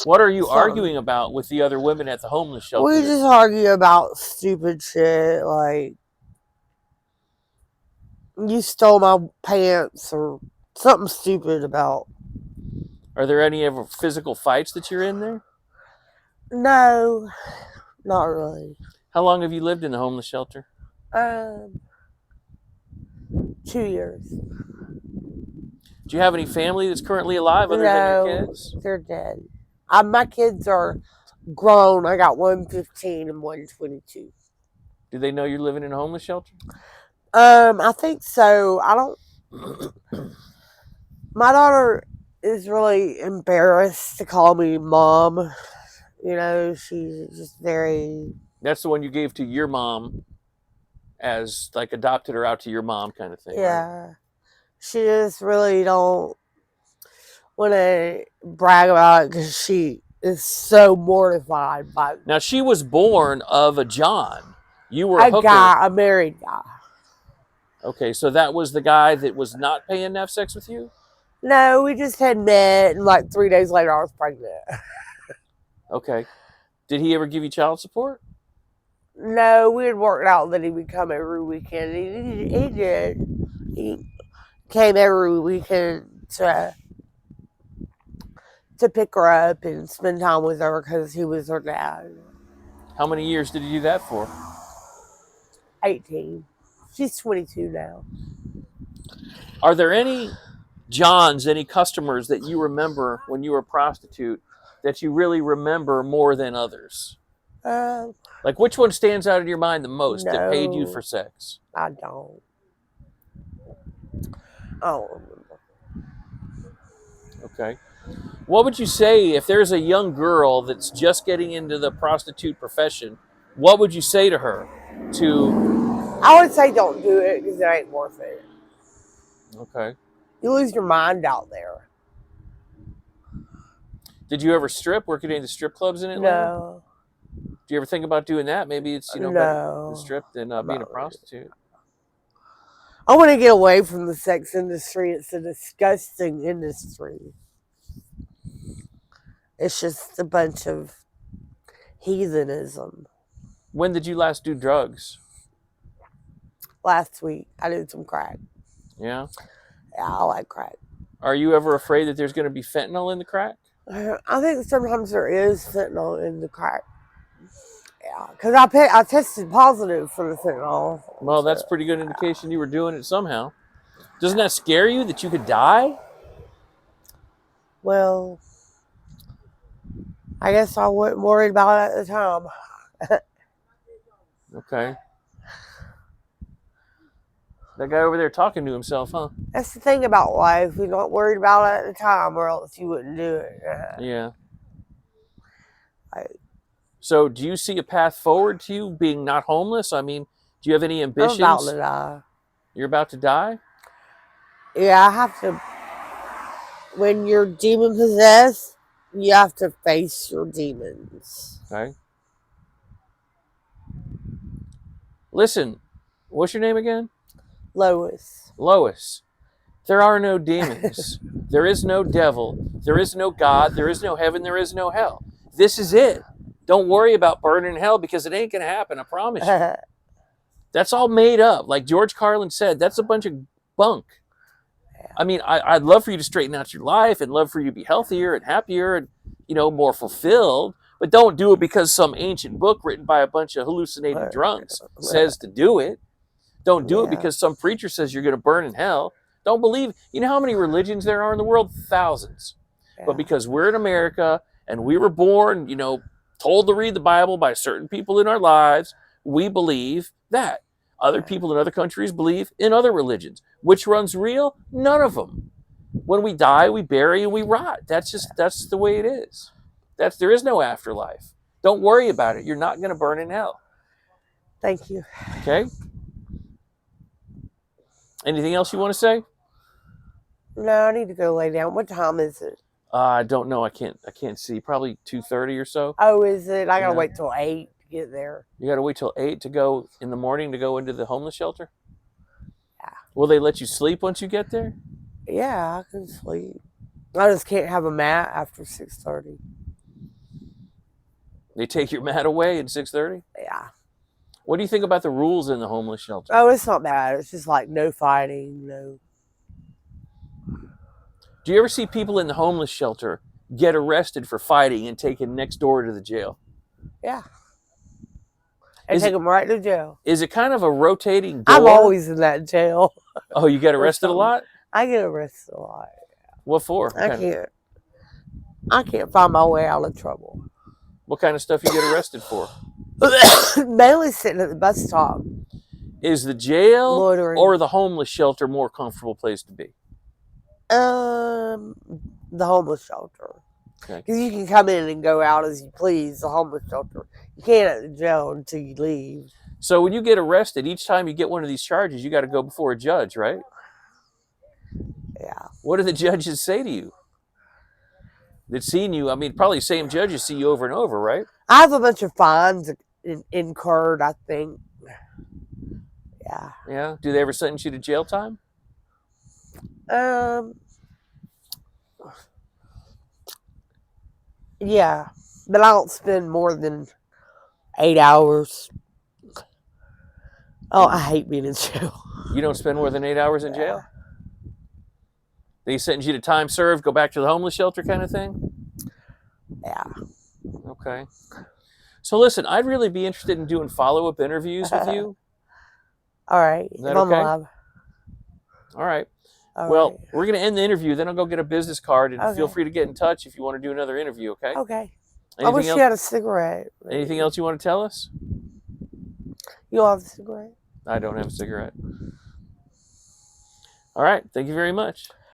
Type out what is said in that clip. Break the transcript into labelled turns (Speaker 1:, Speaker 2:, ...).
Speaker 1: What are you
Speaker 2: Something.
Speaker 1: arguing about with the other women at the homeless shelter?
Speaker 2: We just argue about stupid shit like you stole my pants or something stupid about.
Speaker 1: Are there any ever physical fights that you're in there?
Speaker 2: No, not really.
Speaker 1: How long have you lived in the homeless shelter?
Speaker 2: Um, 2 years.
Speaker 1: Do you have any family that's currently alive other than your
Speaker 2: No,
Speaker 1: kids?
Speaker 2: they're dead. My kids are grown. I got one 15 and one 22.
Speaker 1: Do they know you're living in a homeless shelter?
Speaker 2: I think so. I don't. My daughter is really embarrassed to call me mom. You know, she's just very.
Speaker 1: That's the one you gave to your mom as like adopted her out to your mom kind of thing, right?
Speaker 2: Yeah, she just really don't want to brag about it because she is so mortified by
Speaker 1: Now she was born of a John. You were a
Speaker 2: a
Speaker 1: hooker.
Speaker 2: guy, a married guy.
Speaker 1: Okay, so that was the guy that was not paying enough sex with you?
Speaker 2: No, we just had met, and like 3 days later, I was pregnant.
Speaker 1: Okay. Did he ever give you child support?
Speaker 2: No, we had worked out that he would come every weekend. He did. He came every weekend to pick her up and spend time with her because he was her dad.
Speaker 1: How many years did he do that for?
Speaker 2: 18. She's 22 now.
Speaker 1: Are there any Johns, any customers that you remember when you were a prostitute that you really remember more than others?
Speaker 2: Uh,
Speaker 1: Like which one stands out in your mind the most that paid you
Speaker 2: no,
Speaker 1: for sex?
Speaker 2: I don't. I don't remember.
Speaker 1: Okay. What would you say if there's a young girl that's just getting into the prostitute profession? What would you say to her to
Speaker 2: I would say don't do it because it ain't worth it.
Speaker 1: Okay.
Speaker 2: You lose your mind out there.
Speaker 1: Did you ever strip, work at any of the strip clubs in Atlanta?
Speaker 2: No,
Speaker 1: Do you ever think about doing that? Maybe it's, better to
Speaker 2: no,
Speaker 1: strip than being a
Speaker 2: not really.
Speaker 1: prostitute.
Speaker 2: I want to get away from the sex industry. It's a disgusting industry. It's just a bunch of heathenism.
Speaker 1: When did you last do drugs?
Speaker 2: Last week, I did some crack.
Speaker 1: Yeah.
Speaker 2: Yeah, I like crack.
Speaker 1: Are you ever afraid that there's going to be fentanyl in the crack?
Speaker 2: I think sometimes there is fentanyl in the crack. Yeah, because I tested positive for the fentanyl.
Speaker 1: Well, that's
Speaker 2: So,
Speaker 1: a pretty good indication you were doing it somehow. Doesn't that scare you that you could die?
Speaker 2: well, I guess I wasn't worried about it at the time.
Speaker 1: Okay. That guy over there talking to himself, huh?
Speaker 2: That's the thing about life. You're not worried about it at the time, or else you wouldn't do it.
Speaker 1: Yeah.
Speaker 2: I,
Speaker 1: So, do you see a path forward to you being not homeless? I mean, do you have any
Speaker 2: I'm about
Speaker 1: ambitions?
Speaker 2: to die.
Speaker 1: You're about to die?
Speaker 2: Yeah, I have to. When you're demon possessed, you have to face your demons.
Speaker 1: Okay. Listen, what's your name again?
Speaker 2: Lois.
Speaker 1: Lois. There are no demons. There is no devil. There is no God. There is no heaven. There is no hell. This is it. Don't worry about burning in hell because it ain't going to happen. I promise you. That's all made up. Like George Carlin said, that's a bunch of bunk. I mean, I'd love for you to straighten out your life and love for you to be healthier and happier and, more fulfilled. But don't do it because some ancient book written by a bunch of hallucinating drunks says to do it. Don't do it because some preacher says you're going to burn in hell. Don't believe. You know how many religions there are in the world? Thousands.
Speaker 2: Yeah.
Speaker 1: But because we're in America and we were born, told to read the Bible by certain people in our lives, we believe that. Other people in other countries believe in other religions. Which one's real? None of them. When we die, we bury and we rot. That's the way it is. There is no afterlife. Don't worry about it. You're not going to burn in hell.
Speaker 2: Thank you.
Speaker 1: Okay? Anything else you want to say?
Speaker 2: No, I need to go lay down. What time is it?
Speaker 1: I don't know. I can't see. Probably 2:30 or so.
Speaker 2: Oh, is it? I gotta wait till 8 to get there.
Speaker 1: You got to wait till 8 to go in the morning to go into the homeless shelter?
Speaker 2: Yeah.
Speaker 1: Will they let you sleep once you get there?
Speaker 2: Yeah, I can sleep. I just can't have a mat after 6:30.
Speaker 1: They take your mat away at 6:30?
Speaker 2: Yeah.
Speaker 1: What do you think about the rules in the homeless shelter?
Speaker 2: Oh, it's not bad. It's just like no fighting, no.
Speaker 1: Do you ever see people in the homeless shelter get arrested for fighting and taken next door to the jail?
Speaker 2: Yeah. And
Speaker 1: Is
Speaker 2: take
Speaker 1: it,
Speaker 2: them right to jail.
Speaker 1: is it kind of a rotating door?
Speaker 2: I'm always in that jail.
Speaker 1: Oh, you get
Speaker 2: or
Speaker 1: arrested a
Speaker 2: something.
Speaker 1: lot?
Speaker 2: I get arrested a lot.
Speaker 1: What for?
Speaker 2: I can't find my way out of trouble.
Speaker 1: What kind of stuff you get arrested for?
Speaker 2: Mainly sitting at the bus stop.
Speaker 1: Is the jail
Speaker 2: Loitering.
Speaker 1: or the homeless shelter more comfortable place to be?
Speaker 2: The homeless shelter.
Speaker 1: Okay.
Speaker 2: Because you can come in and go out as you please, the homeless shelter. You can't at the jail until you leave.
Speaker 1: So when you get arrested, each time you get one of these charges, you got to go before a judge, right?
Speaker 2: Yeah.
Speaker 1: What do the judges say to you? They've seen you, I mean, probably the same judges see you over and over, right?
Speaker 2: I have a bunch of fines incurred, I think. Yeah.
Speaker 1: Yeah. Do they ever sentence you to jail time?
Speaker 2: Yeah. But I don't spend more than 8 hours. Oh, I hate being in jail.
Speaker 1: You don't spend more than 8 hours in jail? They sentence you to time served, go back to the homeless shelter kind of thing?
Speaker 2: Yeah.
Speaker 1: Okay. So listen, I'd really be interested in doing follow-up interviews with you.
Speaker 2: All right.
Speaker 1: Is that okay?
Speaker 2: Alive.
Speaker 1: All right.
Speaker 2: All
Speaker 1: well,
Speaker 2: right.
Speaker 1: We're going to end the interview. Then I'll go get a business card, and feel
Speaker 2: Okay.
Speaker 1: free to get in touch if you want to do another interview, okay?
Speaker 2: Okay. I
Speaker 1: Anything
Speaker 2: wish
Speaker 1: else?
Speaker 2: you had a cigarette.
Speaker 1: Anything else you want to tell us?
Speaker 2: You don't have a cigarette?
Speaker 1: I don't have a cigarette. All right. Thank you very much.